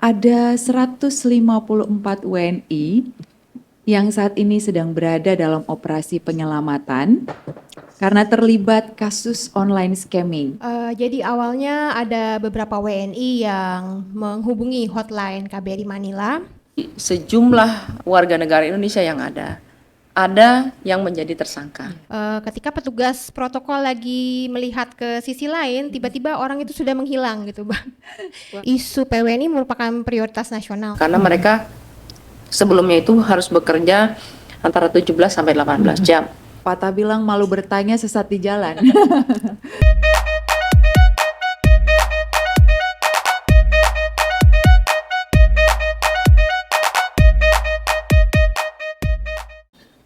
ada 154 WNI yang saat ini sedang berada dalam operasi penyelamatan karena terlibat kasus online scamming. Jadi awalnya ada beberapa WNI yang menghubungi hotline KBRI Manila. Sejumlah warga negara Indonesia yang ada yang menjadi tersangka. Ketika petugas protokol lagi melihat ke sisi lain, tiba-tiba orang itu sudah menghilang gitu, Bang. Isu PWNI merupakan prioritas nasional. Karena mereka sebelumnya itu harus bekerja antara 17 sampai 18 jam. Patah bilang malu bertanya sesat di jalan.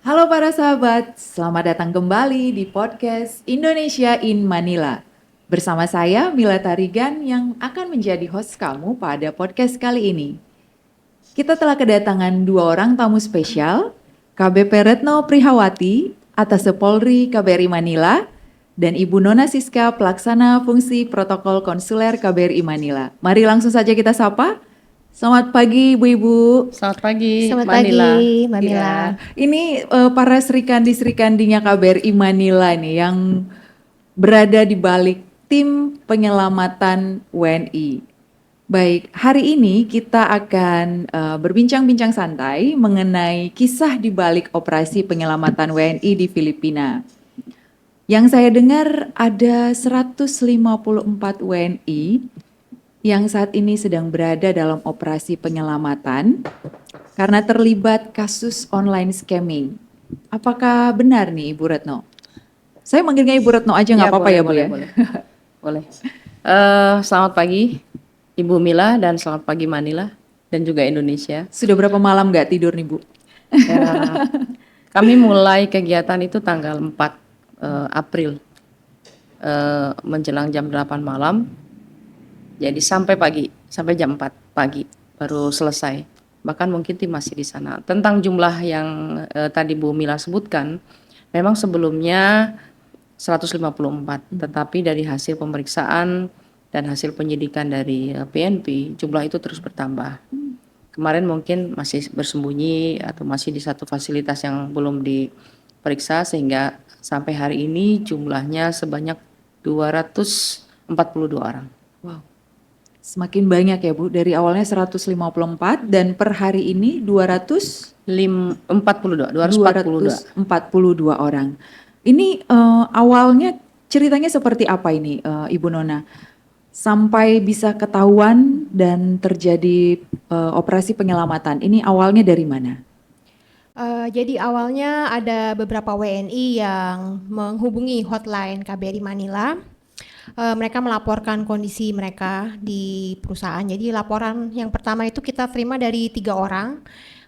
Halo para sahabat, selamat datang kembali di podcast Indonesia in Manila. Bersama saya Mila Tarigan yang akan menjadi host kamu pada podcast kali ini. Kita telah kedatangan dua orang tamu spesial, KBP Retno Prihawati, Atase Polri KBRI Manila, dan Ibu Nona Siska, Pelaksana Fungsi Protokol Konsuler KBRI Manila. Mari langsung saja kita sapa. Selamat pagi Ibu-Ibu. Selamat pagi, Selamat Manila. pagi, Mbak Mila. Ya, ini para Srikandi-Srikandinya KBRI Manila nih yang berada di balik tim penyelamatan WNI. Baik, hari ini kita akan berbincang-bincang santai mengenai kisah di balik operasi penyelamatan WNI di Filipina. Yang saya dengar ada 154 WNI yang saat ini sedang berada dalam operasi penyelamatan karena terlibat kasus online scamming. Apakah benar nih Ibu Retno? Saya manggilnya Ibu Retno aja nggak apa-apa ya Bu ya? Boleh. Selamat pagi Ibu Mila dan selamat pagi Manila dan juga Indonesia. Sudah berapa malam nggak tidur nih Bu? Ya, kami mulai kegiatan itu tanggal 4 April menjelang jam 8 malam. Jadi sampai pagi, sampai jam 4 pagi baru selesai. Bahkan mungkin tim masih di sana. Tentang jumlah yang tadi Bu Mila sebutkan, memang sebelumnya 154, tetapi dari hasil pemeriksaan dan hasil penyidikan dari PNP, jumlah itu terus bertambah. Kemarin mungkin masih bersembunyi atau masih di satu fasilitas yang belum diperiksa, sehingga sampai hari ini jumlahnya sebanyak 242 orang. Wow. Semakin banyak ya Bu, dari awalnya 154 dan per hari ini 242 orang. Ini awalnya ceritanya seperti apa ini Ibu Nona? Sampai bisa ketahuan dan terjadi operasi penyelamatan, ini awalnya dari mana? Jadi awalnya ada beberapa WNI yang menghubungi hotline KBRI Manila. Mereka melaporkan kondisi mereka di perusahaan. Jadi laporan yang pertama itu kita terima dari 3 orang.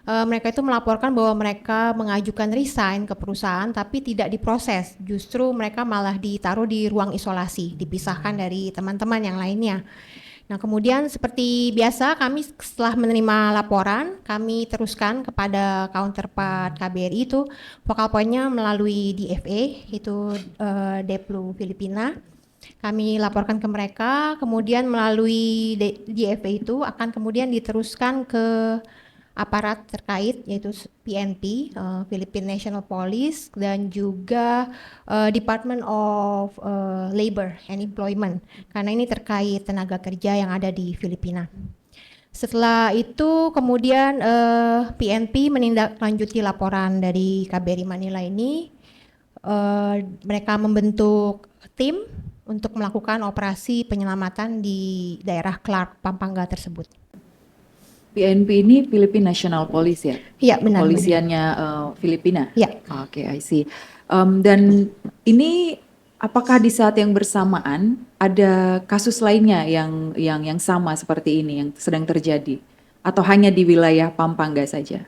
Mereka itu melaporkan bahwa mereka mengajukan resign ke perusahaan tapi tidak diproses. Justru mereka malah ditaruh di ruang isolasi, dipisahkan dari teman-teman yang lainnya. Nah, kemudian seperti biasa kami setelah menerima laporan, kami teruskan kepada counterpart KBRI itu focal point-nya melalui DFA, itu Deplu Filipina. Kami laporkan ke mereka, kemudian melalui DFA itu akan kemudian diteruskan ke aparat terkait yaitu PNP, Philippine National Police, dan juga Department of Labor and Employment, karena ini terkait tenaga kerja yang ada di Filipina. Setelah itu kemudian PNP menindaklanjuti laporan dari KBRI Manila ini. Mereka membentuk tim untuk melakukan operasi penyelamatan di daerah Clark, Pampanga tersebut. PNP ini Philippine National Police ya? Iya, benar. Polisiannya Filipina? Iya. Oke, I see. Dan ini apakah di saat yang bersamaan ada kasus lainnya yang sama seperti ini yang sedang terjadi? Atau hanya di wilayah Pampanga saja?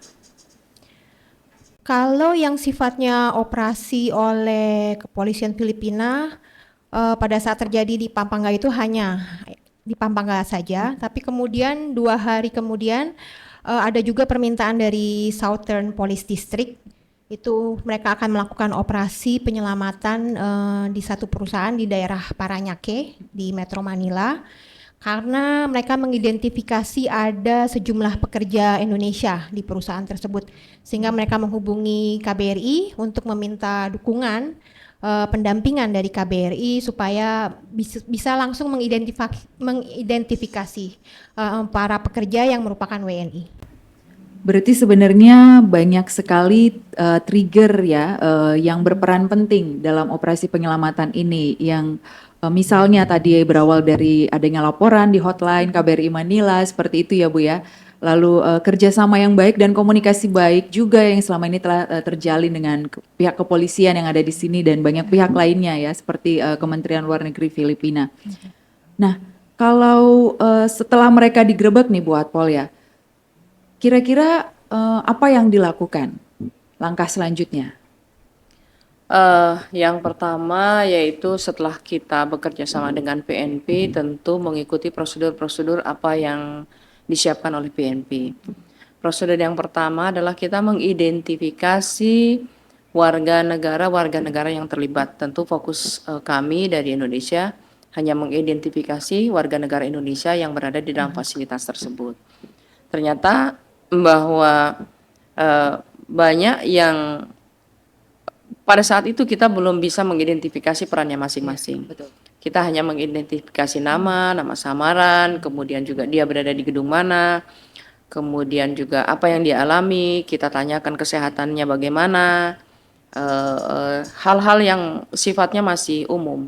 Kalau yang sifatnya operasi oleh kepolisian Filipina, pada saat terjadi di Pampanga itu hanya di Pampanga saja, tapi kemudian 2 hari kemudian ada juga permintaan dari Southern Police District, itu mereka akan melakukan operasi penyelamatan di satu perusahaan di daerah Parañaque di Metro Manila. karena mereka mengidentifikasi ada sejumlah pekerja Indonesia di perusahaan tersebut, sehingga mereka menghubungi KBRI untuk meminta dukungan pendampingan dari KBRI supaya bisa langsung mengidentifikasi para pekerja yang merupakan WNI. Berarti sebenarnya banyak sekali trigger ya yang berperan penting dalam operasi penyelamatan ini yang misalnya tadi berawal dari adanya laporan di hotline KBRI Manila seperti itu ya Bu ya. Lalu kerjasama yang baik dan komunikasi baik juga yang selama ini telah terjalin dengan pihak kepolisian yang ada di sini dan banyak pihak lainnya ya seperti Kementerian Luar Negeri Filipina. Nah, kalau setelah mereka digerebek nih Bu Atpol ya, kira-kira apa yang dilakukan langkah selanjutnya? Yang pertama yaitu setelah kita bekerja sama dengan PNP tentu mengikuti prosedur-prosedur apa yang disiapkan oleh PNP. Prosedur yang pertama adalah kita mengidentifikasi warga negara yang terlibat. Tentu fokus kami dari Indonesia hanya mengidentifikasi warga negara Indonesia yang berada di dalam fasilitas tersebut. Ternyata bahwa banyak yang pada saat itu kita belum bisa mengidentifikasi perannya masing-masing. Betul. Kita hanya mengidentifikasi nama samaran, kemudian juga dia berada di gedung mana, kemudian juga apa yang dia alami, kita tanyakan kesehatannya bagaimana, hal-hal yang sifatnya masih umum.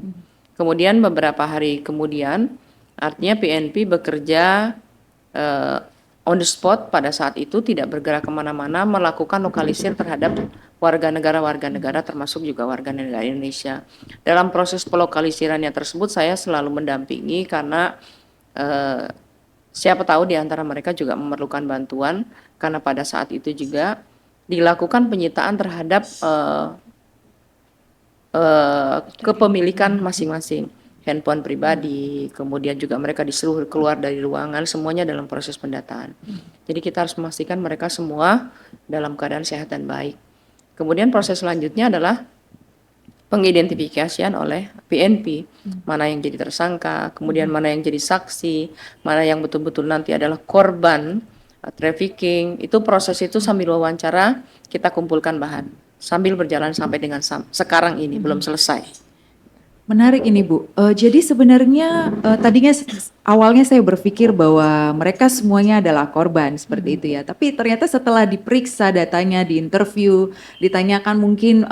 Kemudian beberapa hari kemudian, artinya PNP bekerja on the spot pada saat itu, tidak bergerak kemana-mana, melakukan lokalisir terhadap warga negara termasuk juga warga negara Indonesia. Dalam proses pelokalisirannya tersebut saya selalu mendampingi karena siapa tahu di antara mereka juga memerlukan bantuan, karena pada saat itu juga dilakukan penyitaan terhadap kepemilikan masing-masing, handphone pribadi, kemudian juga mereka disuruh keluar dari ruangan, semuanya dalam proses pendataan. Jadi kita harus memastikan mereka semua dalam keadaan sehat dan baik. Kemudian proses selanjutnya adalah pengidentifikasian oleh PNP, mana yang jadi tersangka, kemudian mana yang jadi saksi, mana yang betul-betul nanti adalah korban trafficking. Itu proses itu sambil wawancara kita kumpulkan bahan, sambil berjalan sampai dengan sekarang ini belum selesai. Menarik ini Bu. Jadi sebenarnya tadinya awalnya saya berpikir bahwa mereka semuanya adalah korban seperti itu ya. Tapi ternyata setelah diperiksa datanya, diinterview, ditanyakan mungkin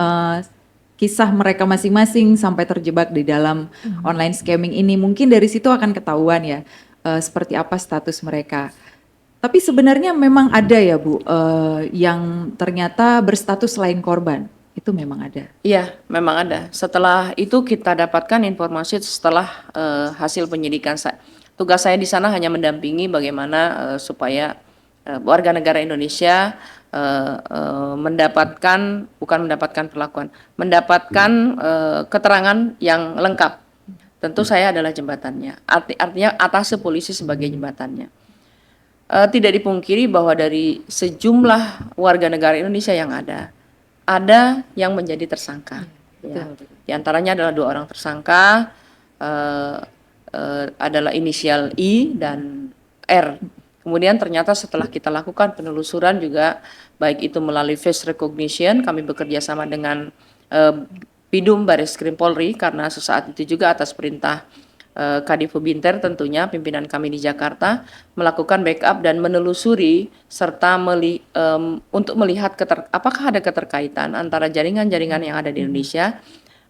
kisah mereka masing-masing sampai terjebak di dalam online scamming ini, mungkin dari situ akan ketahuan ya seperti apa status mereka. Tapi sebenarnya memang ada ya Bu yang ternyata berstatus selain korban. Itu memang ada. Iya, memang ada. Setelah itu kita dapatkan informasi setelah hasil penyidikan. Tugas saya di sana hanya mendampingi bagaimana supaya warga negara Indonesia mendapatkan keterangan yang lengkap. Tentu saya adalah jembatannya. Artinya atas polisi sebagai jembatannya. Tidak dipungkiri bahwa dari sejumlah warga negara Indonesia yang ada yang menjadi tersangka. Ya. Di antaranya adalah 2 orang tersangka, adalah inisial I dan R. Kemudian ternyata setelah kita lakukan penelusuran juga, baik itu melalui face recognition, kami bekerja sama dengan Bidum Bareskrim Polri, karena sesaat itu juga atas perintah Kadifo Binter tentunya pimpinan kami di Jakarta melakukan backup dan menelusuri serta untuk melihat apakah ada keterkaitan antara jaringan-jaringan yang ada di Indonesia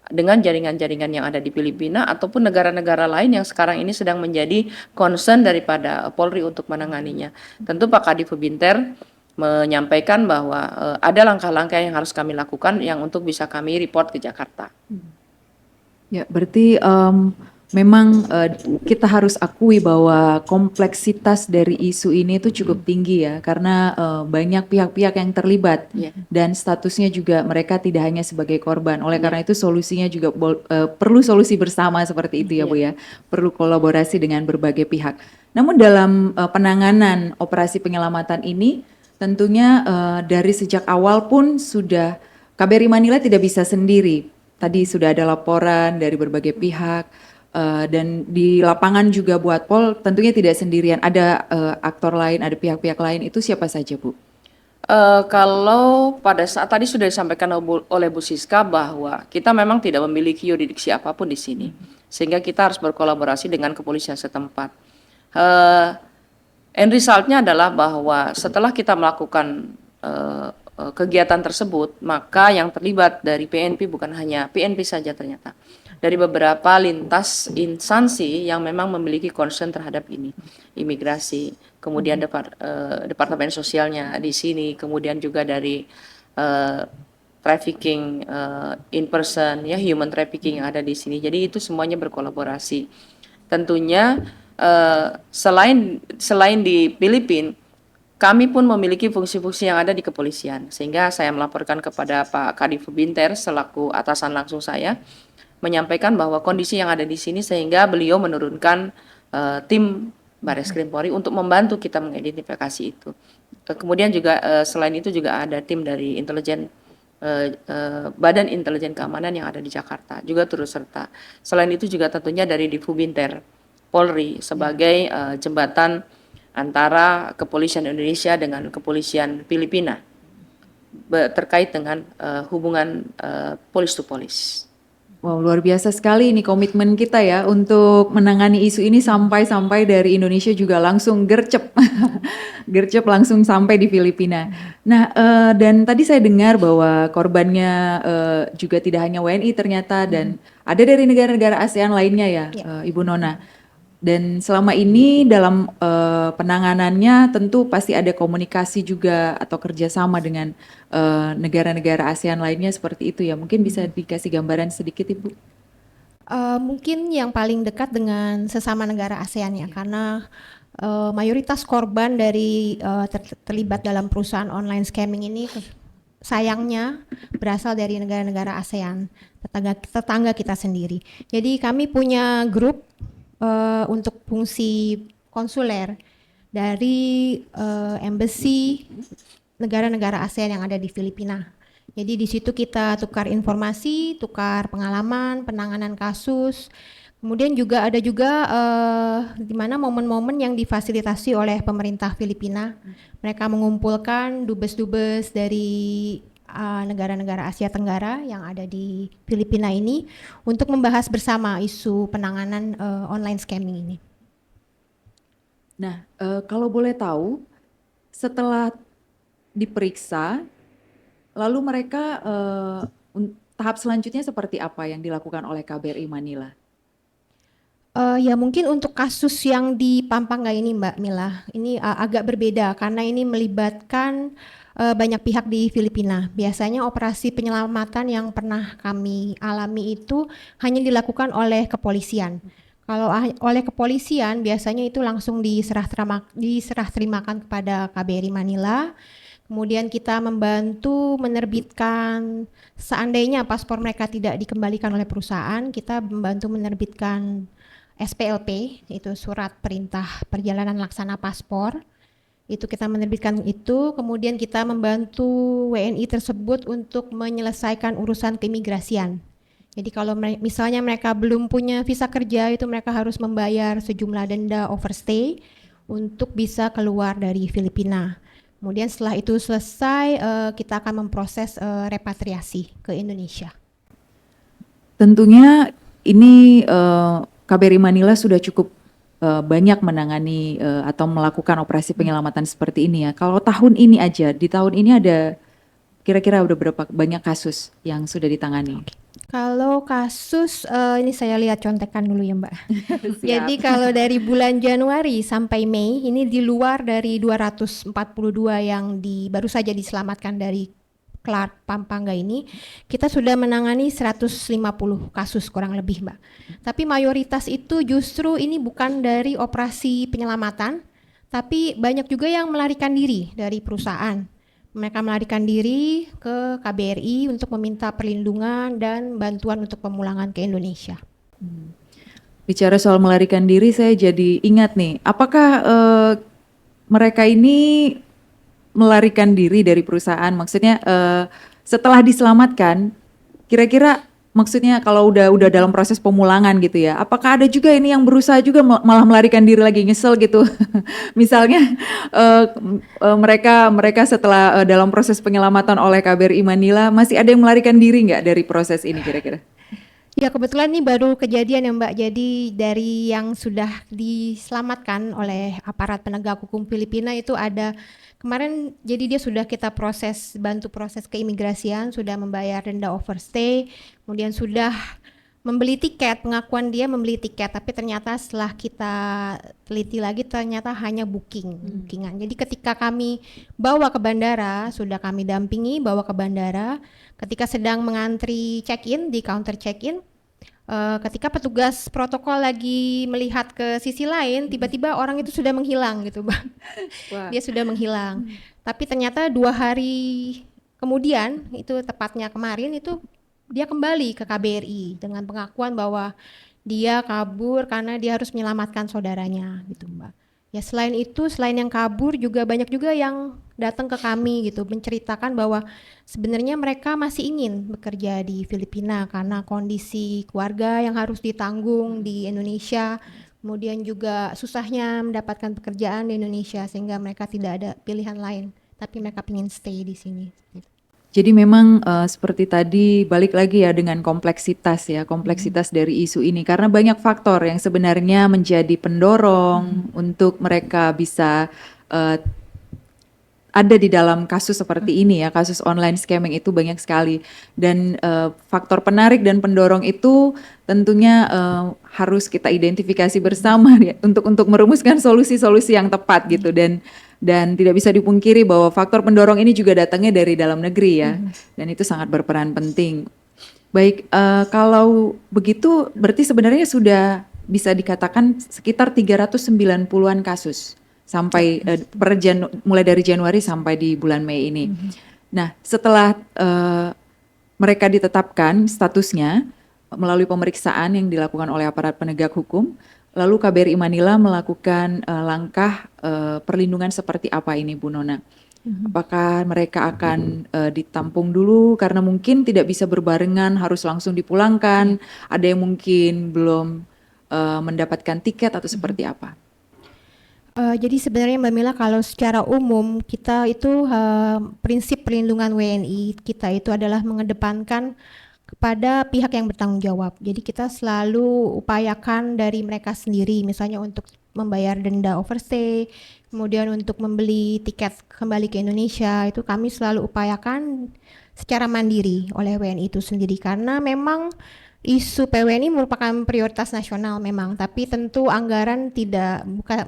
dengan jaringan-jaringan yang ada di Filipina ataupun negara-negara lain yang sekarang ini sedang menjadi concern daripada Polri untuk menanganinya. Tentu Pak Kadifo Binter menyampaikan bahwa ada langkah-langkah yang harus kami lakukan yang untuk bisa kami report ke Jakarta. Ya, berarti memang kita harus akui bahwa kompleksitas dari isu ini itu cukup tinggi ya, karena banyak pihak-pihak yang terlibat dan statusnya juga mereka tidak hanya sebagai korban. Oleh karena itu solusinya juga perlu solusi bersama seperti itu ya Bu ya, perlu kolaborasi dengan berbagai pihak. Namun dalam penanganan operasi penyelamatan ini tentunya dari sejak awal pun sudah KBRI Manila tidak bisa sendiri. Tadi sudah ada laporan dari berbagai pihak. dan di lapangan juga buat Pol tentunya tidak sendirian, ada aktor lain, ada pihak-pihak lain, itu siapa saja Bu? Kalau pada saat tadi sudah disampaikan oleh Bu Siska bahwa kita memang tidak memiliki yurisdiksi apapun di sini, sehingga kita harus berkolaborasi dengan kepolisian setempat. End resultnya adalah bahwa setelah kita melakukan kegiatan tersebut, maka yang terlibat dari PNP bukan hanya PNP saja ternyata, dari beberapa lintas instansi yang memang memiliki concern terhadap ini, imigrasi, kemudian departemen sosialnya di sini, kemudian juga dari trafficking in person, ya human trafficking yang ada di sini. Jadi itu semuanya berkolaborasi. Tentunya selain di Filipina, kami pun memiliki fungsi-fungsi yang ada di kepolisian, sehingga saya melaporkan kepada Pak Kadif Binter selaku atasan langsung saya, menyampaikan bahwa kondisi yang ada di sini sehingga beliau menurunkan tim Bareskrim Polri untuk membantu kita mengidentifikasi itu. Kemudian juga selain itu juga ada tim dari intelijen Badan Intelijen Keamanan yang ada di Jakarta juga turut serta. Selain itu juga tentunya dari Divubinter Polri sebagai jembatan antara kepolisian Indonesia dengan kepolisian Filipina terkait dengan hubungan polis to polis. Wow, luar biasa sekali ini komitmen kita ya untuk menangani isu ini sampai dari Indonesia juga langsung gercep, gercep langsung sampai di Filipina. Nah, dan tadi saya dengar bahwa korbannya juga tidak hanya WNI ternyata dan ada dari negara-negara ASEAN lainnya ya, Ibu Nona. Dan selama ini dalam penanganannya tentu pasti ada komunikasi juga atau kerjasama dengan negara-negara ASEAN lainnya seperti itu ya. Mungkin bisa dikasih gambaran sedikit Ibu? Mungkin yang paling dekat dengan sesama negara ASEAN ya, karena mayoritas korban dari terlibat dalam perusahaan online scamming ini sayangnya berasal dari negara-negara ASEAN, tetangga kita sendiri. Jadi kami punya grup untuk fungsi konsuler dari embassy negara-negara ASEAN yang ada di Filipina. Jadi di situ kita tukar informasi, tukar pengalaman, penanganan kasus. Kemudian juga ada juga di mana momen-momen yang difasilitasi oleh pemerintah Filipina. Mereka mengumpulkan dubes-dubes dari negara-negara Asia Tenggara yang ada di Filipina ini untuk membahas bersama isu penanganan online scamming ini. Nah, kalau boleh tahu, setelah diperiksa, lalu mereka tahap selanjutnya seperti apa yang dilakukan oleh KBRI Manila? Ya mungkin untuk kasus yang di Pampanga ini Mbak Mila, ini agak berbeda karena ini melibatkan banyak pihak di Filipina. Biasanya operasi penyelamatan yang pernah kami alami itu hanya dilakukan oleh kepolisian. Kalau oleh kepolisian biasanya itu langsung diserah terimakan kepada KBRI Manila. Kemudian kita membantu menerbitkan, seandainya paspor mereka tidak dikembalikan oleh perusahaan, kita membantu menerbitkan SPLP, itu surat perintah perjalanan laksana paspor. Itu kita menerbitkan itu, kemudian kita membantu WNI tersebut untuk menyelesaikan urusan keimigrasian. Jadi kalau misalnya mereka belum punya visa kerja, itu mereka harus membayar sejumlah denda overstay untuk bisa keluar dari Filipina. Kemudian setelah itu selesai, kita akan memproses repatriasi ke Indonesia. Tentunya ini KBRI Manila sudah cukup banyak menangani atau melakukan operasi penyelamatan seperti ini ya. Kalau tahun ini aja, di tahun ini ada kira-kira udah berapa banyak kasus yang sudah ditangani? Kalau kasus, ini saya lihat contekan dulu ya Mbak. Jadi kalau dari bulan Januari sampai Mei, ini di luar dari 242 yang baru saja diselamatkan dari Clark Pampanga ini, kita sudah menangani 150 kasus kurang lebih Mbak. Tapi mayoritas itu justru ini bukan dari operasi penyelamatan, tapi banyak juga yang melarikan diri dari perusahaan. Mereka melarikan diri ke KBRI untuk meminta perlindungan dan bantuan untuk pemulangan ke Indonesia. Bicara soal melarikan diri, saya jadi ingat nih, apakah mereka ini melarikan diri dari perusahaan? Maksudnya setelah diselamatkan, kira-kira maksudnya kalau udah dalam proses pemulangan gitu ya, apakah ada juga ini yang berusaha juga malah melarikan diri lagi, nyesel gitu? Misalnya mereka setelah dalam proses penyelamatan oleh KBRI Manila masih ada yang melarikan diri nggak dari proses ini kira-kira? Ya kebetulan ini baru kejadian ya Mbak. Jadi dari yang sudah diselamatkan oleh aparat penegak hukum Filipina itu ada kemarin, jadi dia sudah kita bantu proses keimigrasian, sudah membayar denda overstay, kemudian sudah membeli tiket, pengakuan dia membeli tiket, tapi ternyata setelah kita teliti lagi ternyata hanya bookingan. Jadi ketika kami bawa ke bandara, sudah kami dampingi bawa ke bandara, ketika sedang mengantri check-in di counter check-in, ketika petugas protokol lagi melihat ke sisi lain, tiba-tiba orang itu sudah menghilang gitu Bang. Wah. Dia sudah menghilang. Tapi ternyata 2 hari kemudian, itu tepatnya kemarin itu dia kembali ke KBRI dengan pengakuan bahwa dia kabur karena dia harus menyelamatkan saudaranya gitu Mbak. Ya selain itu, selain yang kabur juga banyak juga yang datang ke kami gitu menceritakan bahwa sebenarnya mereka masih ingin bekerja di Filipina karena kondisi keluarga yang harus ditanggung di Indonesia, kemudian juga susahnya mendapatkan pekerjaan di Indonesia sehingga mereka tidak ada pilihan lain, tapi mereka ingin stay di sini. Jadi memang seperti tadi balik lagi ya dengan kompleksitas dari isu ini karena banyak faktor yang sebenarnya menjadi pendorong untuk mereka bisa ada di dalam kasus seperti ini ya, kasus online scamming itu banyak sekali dan faktor penarik dan pendorong itu tentunya harus kita identifikasi bersama ya, untuk merumuskan solusi-solusi yang tepat gitu dan tidak bisa dipungkiri bahwa faktor pendorong ini juga datangnya dari dalam negeri ya, dan itu sangat berperan penting. Baik, kalau begitu berarti sebenarnya sudah bisa dikatakan sekitar 390-an kasus sampai mulai dari Januari sampai di bulan Mei ini. Nah, setelah mereka ditetapkan statusnya melalui pemeriksaan yang dilakukan oleh aparat penegak hukum, lalu KBRI Manila melakukan langkah perlindungan seperti apa ini Bu Nona? Apakah mereka akan ditampung dulu karena mungkin tidak bisa berbarengan, harus langsung dipulangkan, ada yang mungkin belum mendapatkan tiket atau seperti apa? Jadi sebenarnya Mbak Mila kalau secara umum kita itu prinsip perlindungan WNI kita itu adalah mengedepankan kepada pihak yang bertanggung jawab. Jadi kita selalu upayakan dari mereka sendiri, misalnya untuk membayar denda overstay, kemudian untuk membeli tiket kembali ke Indonesia, itu kami selalu upayakan secara mandiri oleh WNI itu sendiri karena memang isu PWNI merupakan prioritas nasional memang, tapi tentu anggaran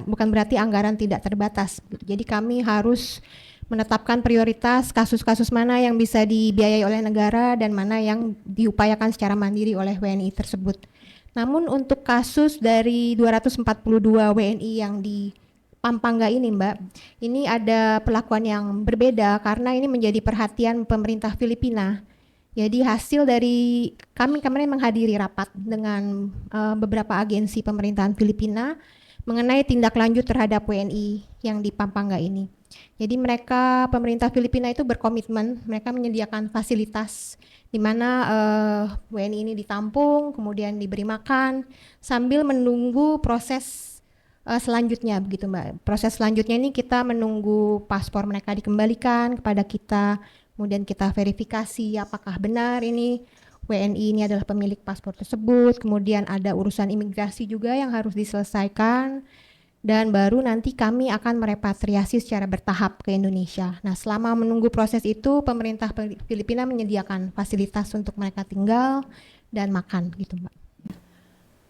bukan berarti anggaran tidak terbatas. Jadi kami harus menetapkan prioritas kasus-kasus mana yang bisa dibiayai oleh negara dan mana yang diupayakan secara mandiri oleh WNI tersebut. Namun untuk kasus dari 242 WNI yang di Pampanga ini Mbak, ini ada perlakuan yang berbeda karena ini menjadi perhatian pemerintah Filipina. Jadi hasil dari kami kemarin menghadiri rapat dengan beberapa agensi pemerintahan Filipina mengenai tindak lanjut terhadap WNI yang di Pampanga ini. Jadi pemerintah Filipina itu berkomitmen, mereka menyediakan fasilitas di mana WNI ini ditampung, kemudian diberi makan, sambil menunggu proses selanjutnya begitu Mbak. Proses selanjutnya ini kita menunggu paspor mereka dikembalikan kepada kita, kemudian kita verifikasi apakah benar ini WNI ini adalah pemilik paspor tersebut, kemudian ada urusan imigrasi juga yang harus diselesaikan. Dan baru nanti kami akan merepatriasi secara bertahap ke Indonesia. Nah, selama menunggu proses itu, pemerintah Filipina menyediakan fasilitas untuk mereka tinggal dan makan, gitu, Mbak.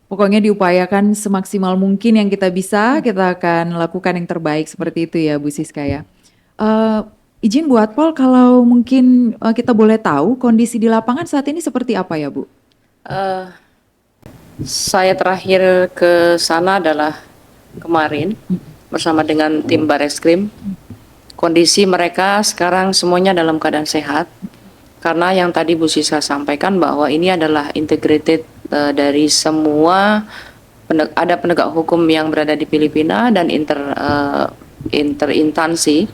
Pokoknya diupayakan semaksimal mungkin yang kita bisa, kita akan lakukan yang terbaik seperti itu ya, Bu Siska ya. Izin Bu Atpol, kalau mungkin kita boleh tahu kondisi di lapangan saat ini seperti apa ya, Bu? Saya terakhir ke sana adalah kemarin bersama dengan tim Bareskrim. Kondisi mereka sekarang semuanya dalam keadaan sehat karena yang tadi Bu Siska sampaikan bahwa ini adalah integrated dari semua ada penegak hukum yang berada di Filipina dan interinstansi,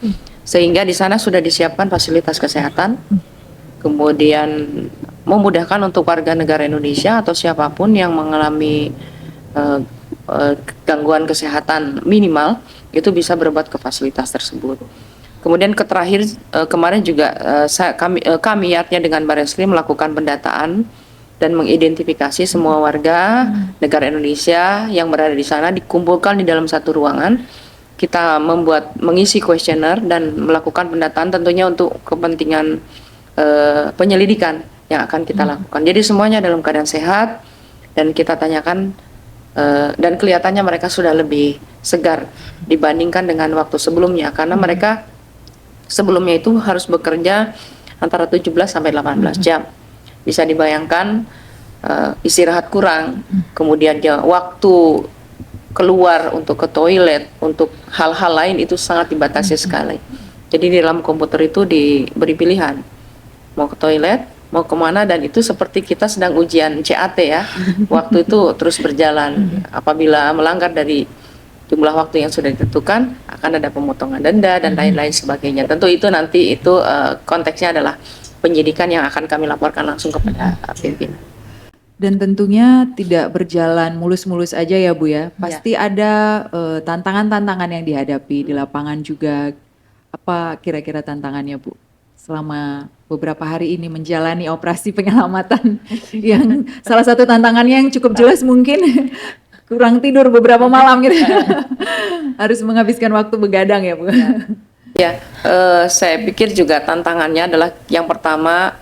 sehingga di sana sudah disiapkan fasilitas kesehatan, kemudian memudahkan untuk warga negara Indonesia atau siapapun yang mengalami eh, gangguan kesehatan minimal itu bisa berobat ke fasilitas tersebut. Kemudian terakhir kemarin juga kami artinya dengan Barreskrim melakukan pendataan dan mengidentifikasi semua warga negara Indonesia yang berada di sana, dikumpulkan di dalam satu ruangan. Kita mengisi kuesioner dan melakukan pendataan tentunya untuk kepentingan penyelidikan yang akan kita lakukan. Jadi semuanya dalam keadaan sehat dan kita tanyakan dan kelihatannya mereka sudah lebih segar dibandingkan dengan waktu sebelumnya, karena mereka sebelumnya itu harus bekerja antara 17 sampai 18 jam. Bisa dibayangkan istirahat kurang, kemudian waktu keluar untuk ke toilet, untuk hal-hal lain itu sangat dibatasi sekali. Jadi di dalam komputer itu diberi pilihan, mau ke toilet, mau kemana, dan itu seperti kita sedang ujian CAT ya. Waktu itu terus berjalan. Apabila melanggar dari jumlah waktu yang sudah ditentukan, akan ada pemotongan denda dan lain-lain sebagainya. Tentu itu nanti konteksnya adalah penyidikan yang akan kami laporkan langsung kepada pimpinan. Dan tentunya tidak berjalan mulus-mulus aja ya Bu ya. Pasti ada tantangan-tantangan yang dihadapi di lapangan juga. Apa kira-kira tantangannya Bu? Selama beberapa hari ini menjalani operasi penyelamatan yang salah satu tantangannya yang cukup jelas mungkin kurang tidur beberapa malam gitu. Harus menghabiskan waktu begadang ya Bu. Ya, saya pikir juga tantangannya adalah yang pertama,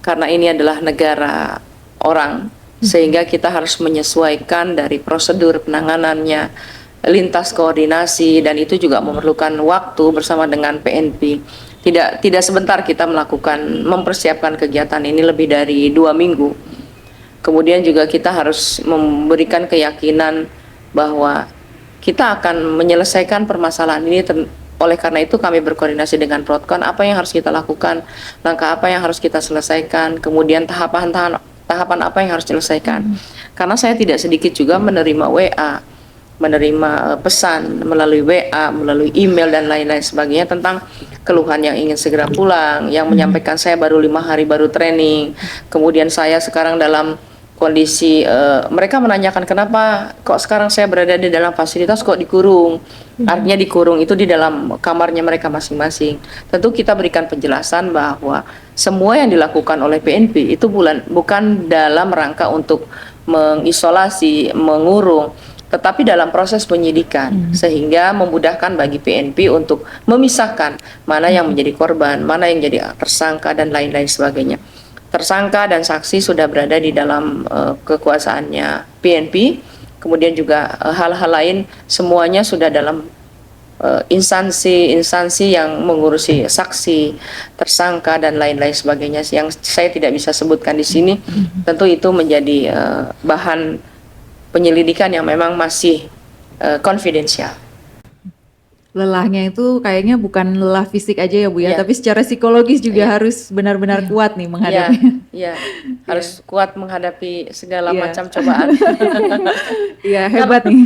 karena ini adalah negara orang, sehingga kita harus menyesuaikan dari prosedur penanganannya, lintas koordinasi, dan itu juga memerlukan waktu bersama dengan PNP. Tidak sebentar kita mempersiapkan kegiatan ini lebih dari 2 minggu. Kemudian juga kita harus memberikan keyakinan bahwa kita akan menyelesaikan permasalahan ini. Oleh karena itu kami berkoordinasi dengan Protkon, apa yang harus kita lakukan, langkah apa yang harus kita selesaikan, kemudian tahapan apa yang harus diselesaikan. Karena saya tidak sedikit juga menerima WA, menerima pesan melalui WA, melalui email dan lain-lain sebagainya tentang keluhan yang ingin segera pulang, yang menyampaikan saya baru 5 hari baru training, kemudian saya sekarang dalam kondisi mereka menanyakan kenapa kok sekarang saya berada di dalam fasilitas kok dikurung. Artinya dikurung itu di dalam kamarnya mereka masing-masing. Tentu kita berikan penjelasan bahwa semua yang dilakukan oleh PNP itu bukan dalam rangka untuk mengisolasi, mengurung, tetapi dalam proses penyidikan, sehingga memudahkan bagi PNP untuk memisahkan mana yang menjadi korban, mana yang jadi tersangka dan lain-lain sebagainya. Tersangka dan saksi sudah berada di dalam kekuasaannya PNP, kemudian juga hal-hal lain semuanya sudah dalam instansi yang mengurusi saksi, tersangka dan lain-lain sebagainya yang saya tidak bisa sebutkan di sini. Tentu itu menjadi bahan penyelidikan yang memang masih konfidensial. Lelahnya itu kayaknya bukan lelah fisik aja ya Bu ya, Ya. tapi secara psikologis juga harus benar-benar kuat nih menghadapinya. Iya, harus kuat menghadapi segala macam cobaan. Iya, hebat nih.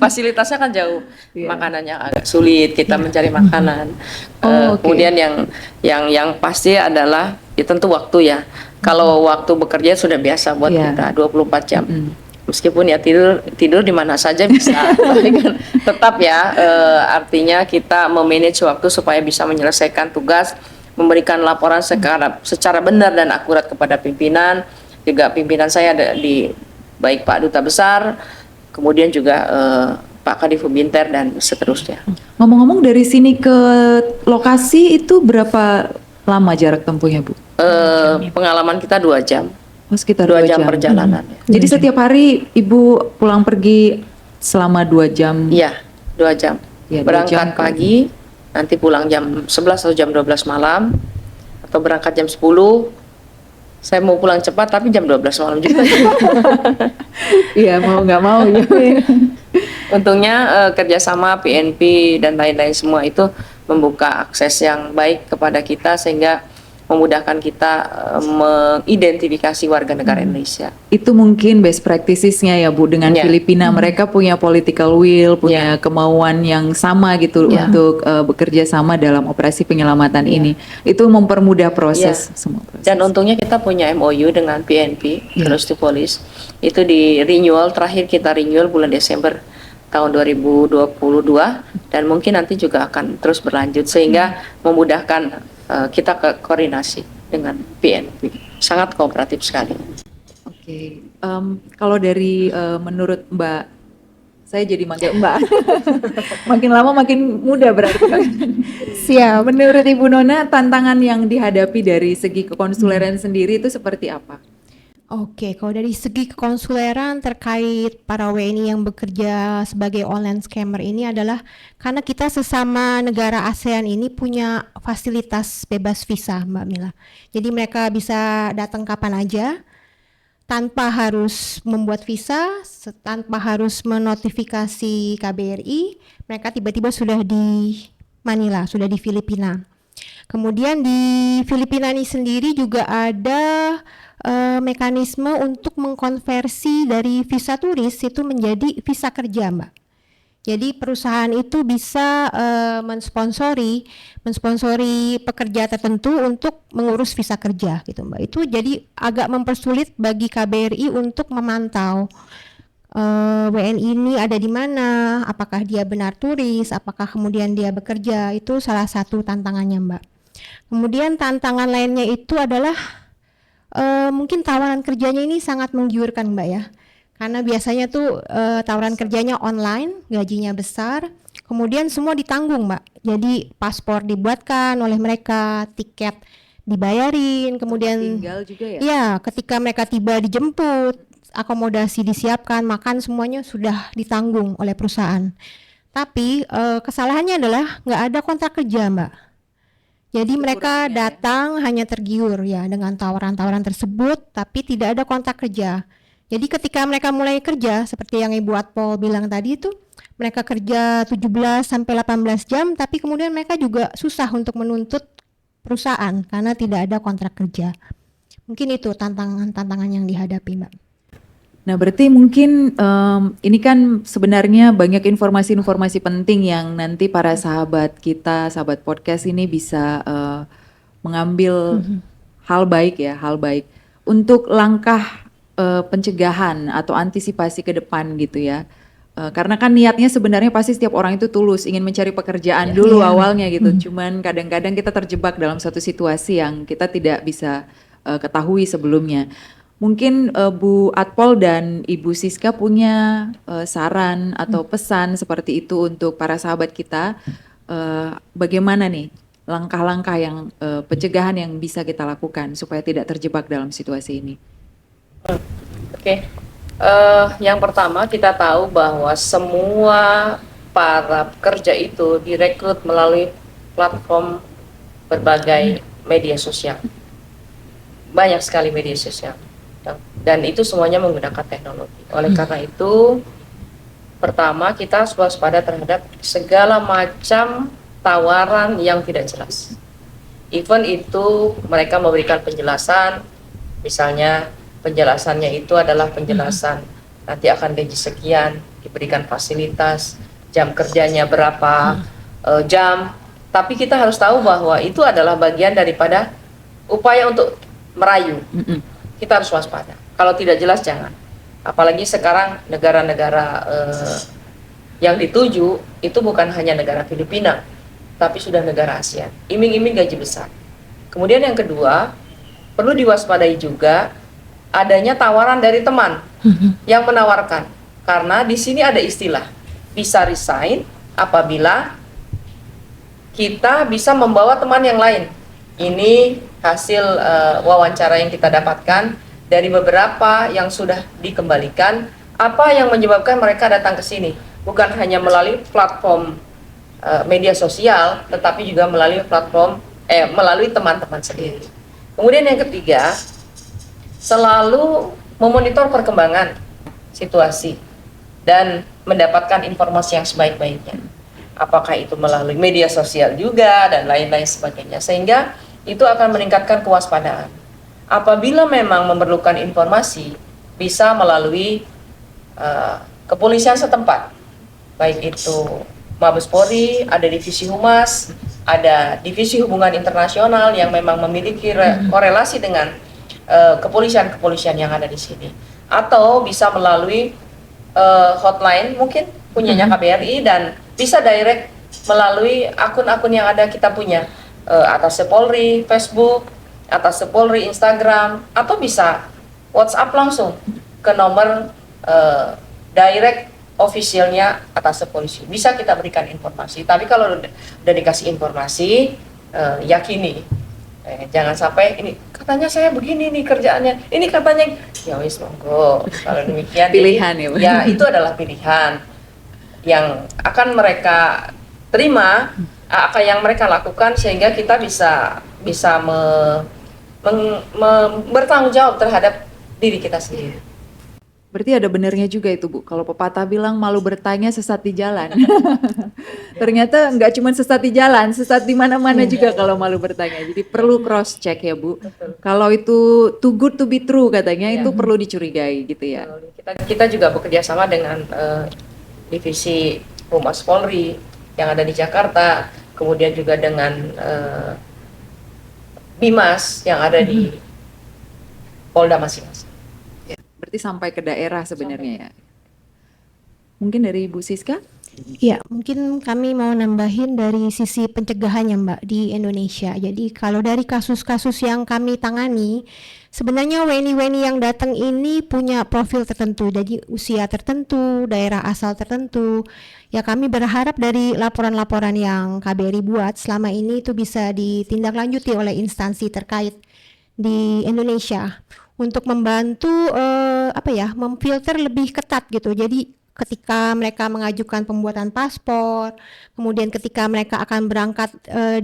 Fasilitasnya kan jauh, Iya. makanannya agak sulit kita mencari makanan. Oh, oke. Kemudian yang pasti adalah tentu waktu ya. Kalau waktu bekerja sudah biasa buat Iya. kita 24 jam. Meskipun ya tidur di mana saja bisa, tapi kan tetap ya artinya kita memanage waktu supaya bisa menyelesaikan tugas, memberikan laporan secara benar dan akurat kepada pimpinan. Juga pimpinan saya ada di baik Pak Duta Besar, kemudian juga Pak Kadif Binter dan seterusnya. Ngomong-ngomong dari sini ke lokasi itu berapa lama jarak tempuhnya Bu? Pengalaman kita 2 jam. Oh, sekitar 2 2 jam jam. perjalanan. Jadi setiap hari Ibu pulang pergi selama 2 jam? Iya, 2 jam. Ya, 2 Berangkat jam. pagi, nanti pulang jam 11 atau jam 12 malam, atau berangkat jam 10. Saya mau pulang cepat tapi jam 12 malam juga. Iya, mau nggak mau ya. Untungnya kerjasama PNP dan lain-lain semua itu membuka akses yang baik kepada kita, sehingga memudahkan kita mengidentifikasi warga negara Indonesia. Itu mungkin best practices-nya ya Bu, dengan Ya. Filipina mereka punya political will, punya kemauan yang sama gitu untuk bekerja sama dalam operasi penyelamatan ini. Itu mempermudah proses semua proses. Dan untungnya kita punya MOU dengan PNP, Close to Police. Itu di renewal, terakhir kita renewal bulan Desember tahun 2022 dan mungkin nanti juga akan terus berlanjut sehingga memudahkan kita koordinasi dengan PNP. Sangat kooperatif sekali. Oke, kalau dari menurut Mbak, saya jadi manggil Mbak. Makin lama makin muda berarti. Siap. Menurut Ibu Nona, tantangan yang dihadapi dari segi kekonsuleran sendiri itu seperti apa? Oke, kalau dari segi kekonsuleran terkait para WNI yang bekerja sebagai online scammer ini adalah karena kita sesama negara ASEAN ini punya fasilitas bebas visa, Mbak Mila. Jadi mereka bisa datang kapan aja tanpa harus membuat visa, tanpa harus menotifikasi KBRI, mereka tiba-tiba sudah di Manila, sudah di Filipina. Kemudian di Filipina ini sendiri juga ada mekanisme untuk mengkonversi dari visa turis itu menjadi visa kerja, Mbak. Jadi perusahaan itu bisa mensponsori pekerja tertentu untuk mengurus visa kerja gitu, Mbak. Itu jadi agak mempersulit bagi KBRI untuk memantau WNI ini ada di mana, apakah dia benar turis, apakah kemudian dia bekerja. Itu salah satu tantangannya, Mbak. Kemudian tantangan lainnya itu adalah mungkin tawaran kerjanya ini sangat menggiurkan, Mbak ya. Karena biasanya tuh tawaran kerjanya online, gajinya besar, kemudian semua ditanggung, Mbak. Jadi paspor dibuatkan oleh mereka, tiket dibayarin, kemudian Tinggal juga ya? ya ketika mereka tiba dijemput, akomodasi disiapkan, makan semuanya sudah ditanggung oleh perusahaan. Tapi kesalahannya adalah nggak ada kontrak kerja, Mbak. Jadi mereka datang hanya tergiur ya dengan tawaran-tawaran tersebut, tapi tidak ada kontrak kerja. Jadi ketika mereka mulai kerja, seperti yang Ibu Atpol bilang tadi itu, mereka kerja 17 sampai 18 jam, tapi kemudian mereka juga susah untuk menuntut perusahaan karena tidak ada kontrak kerja. Mungkin itu tantangan yang dihadapi, Mbak. Nah, berarti mungkin ini kan sebenarnya banyak informasi-informasi penting yang nanti para sahabat kita, sahabat podcast ini bisa mengambil hal baik ya, hal baik untuk langkah pencegahan atau antisipasi ke depan gitu ya. Karena kan niatnya sebenarnya pasti setiap orang itu tulus ingin mencari pekerjaan dulu awalnya gitu. Cuman kadang-kadang kita terjebak dalam satu situasi yang kita tidak bisa ketahui sebelumnya. Mungkin Bu Atpol dan Ibu Siska punya saran atau pesan seperti itu untuk para sahabat kita. Bagaimana nih langkah-langkah yang pencegahan yang bisa kita lakukan supaya tidak terjebak dalam situasi ini? Oke. Yang pertama kita tahu bahwa semua para pekerja itu direkrut melalui platform berbagai media sosial. Banyak sekali media sosial. Dan itu semuanya menggunakan teknologi. Oleh karena itu, pertama kita harus waspada terhadap segala macam tawaran yang tidak jelas. Even itu mereka memberikan penjelasan, misalnya penjelasannya itu adalah penjelasan nanti akan gaji sekian, diberikan fasilitas, jam kerjanya berapa jam. Tapi kita harus tahu bahwa itu adalah bagian daripada upaya untuk merayu. Kita harus waspada. Kalau tidak jelas jangan. Apalagi sekarang negara-negara yang dituju itu bukan hanya negara Filipina, tapi sudah negara ASEAN. Iming-iming gaji besar. Kemudian yang kedua, perlu diwaspadai juga adanya tawaran dari teman yang menawarkan. Karena di sini ada istilah bisa resign apabila kita bisa membawa teman yang lain. Ini hasil wawancara yang kita dapatkan dari beberapa yang sudah dikembalikan. Apa yang menyebabkan mereka datang ke sini? Bukan hanya melalui platform media sosial, tetapi juga melalui platform melalui teman-teman sendiri. Kemudian yang ketiga, selalu memonitor perkembangan situasi dan mendapatkan informasi yang sebaik-baiknya. Apakah itu melalui media sosial juga dan lain-lain sebagainya. Sehingga itu akan meningkatkan kewaspadaan. Apabila memang memerlukan informasi, bisa melalui kepolisian setempat, baik itu Mabes Polri, ada divisi humas, ada divisi hubungan internasional yang memang memiliki korelasi dengan kepolisian-kepolisian yang ada di sini, atau bisa melalui hotline mungkin punyanya KBRI, dan bisa direct melalui akun-akun yang ada kita punya, atas Polri Facebook, atas Polri Instagram, atau bisa WhatsApp langsung ke nomor direct officialnya atas polisi. Bisa kita berikan informasi. Tapi kalau udah dikasih informasi, yakini. Jangan sampai ini katanya saya begini nih kerjaannya, ini katanya ya wis monggo. Kalau demikian Pilihan ya, Bu. ya itu adalah pilihan yang akan mereka terima, akan yang mereka lakukan, sehingga kita bisa bertanggung jawab terhadap diri kita sendiri. Berarti ada benernya juga itu, Bu. Kalau pepatah bilang malu bertanya sesat di jalan. Ternyata nggak cuma sesat di jalan, sesat di mana-mana juga kalau malu bertanya. Jadi perlu cross check ya, Bu. Kalau itu too good to be true katanya, itu perlu dicurigai gitu ya. Kita juga bekerja sama dengan divisi Humas Polri yang ada di Jakarta, kemudian juga dengan Bimas yang ada di Polda masing-masing. Berarti sampai ke daerah sebenarnya ya. Mungkin dari Bu Siska? Ya, mungkin kami mau nambahin dari sisi pencegahannya Mbak di Indonesia. Jadi kalau dari kasus-kasus yang kami tangani, sebenarnya WNI-WNI yang datang ini punya profil tertentu, jadi usia tertentu, daerah asal tertentu. Ya kami berharap dari laporan-laporan yang KBRI buat selama ini itu bisa ditindaklanjuti oleh instansi terkait di Indonesia untuk membantu memfilter lebih ketat gitu. Jadi ketika mereka mengajukan pembuatan paspor, kemudian ketika mereka akan berangkat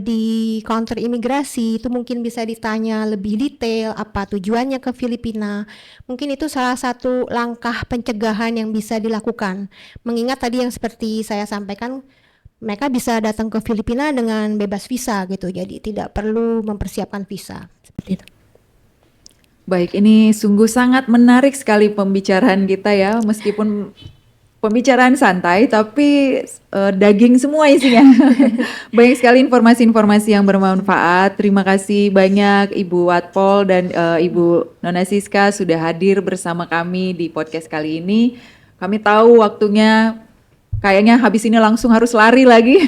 di counter imigrasi, itu mungkin bisa ditanya lebih detail apa tujuannya ke Filipina. Mungkin itu salah satu langkah pencegahan yang bisa dilakukan. Mengingat tadi yang seperti saya sampaikan, mereka bisa datang ke Filipina dengan bebas visa gitu, jadi tidak perlu mempersiapkan visa. Seperti itu. Baik, ini sungguh sangat menarik sekali pembicaraan kita ya, meskipun pembicaraan santai tapi daging semua isinya. Banyak sekali informasi-informasi yang bermanfaat. Terima kasih banyak Ibu Watpol dan Ibu Nona Siska sudah hadir bersama kami di podcast kali ini. Kami tahu waktunya kayaknya habis ini langsung harus lari lagi.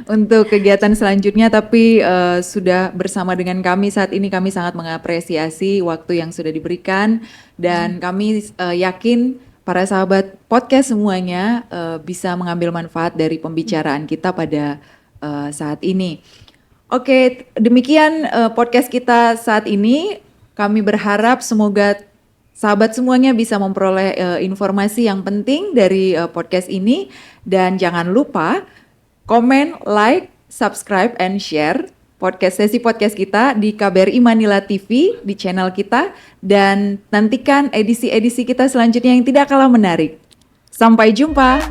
Untuk kegiatan selanjutnya, tapi sudah bersama dengan kami saat ini. Kami sangat mengapresiasi waktu yang sudah diberikan, dan kami yakin para sahabat podcast semuanya bisa mengambil manfaat dari pembicaraan kita pada saat ini. Oke, demikian podcast kita saat ini. Kami berharap semoga sahabat semuanya bisa memperoleh informasi yang penting dari podcast ini, dan jangan lupa komen, like, subscribe, and share sesi podcast kita di KBRI Manila TV, di channel kita, dan nantikan edisi-edisi kita selanjutnya yang tidak kalah menarik. Sampai jumpa.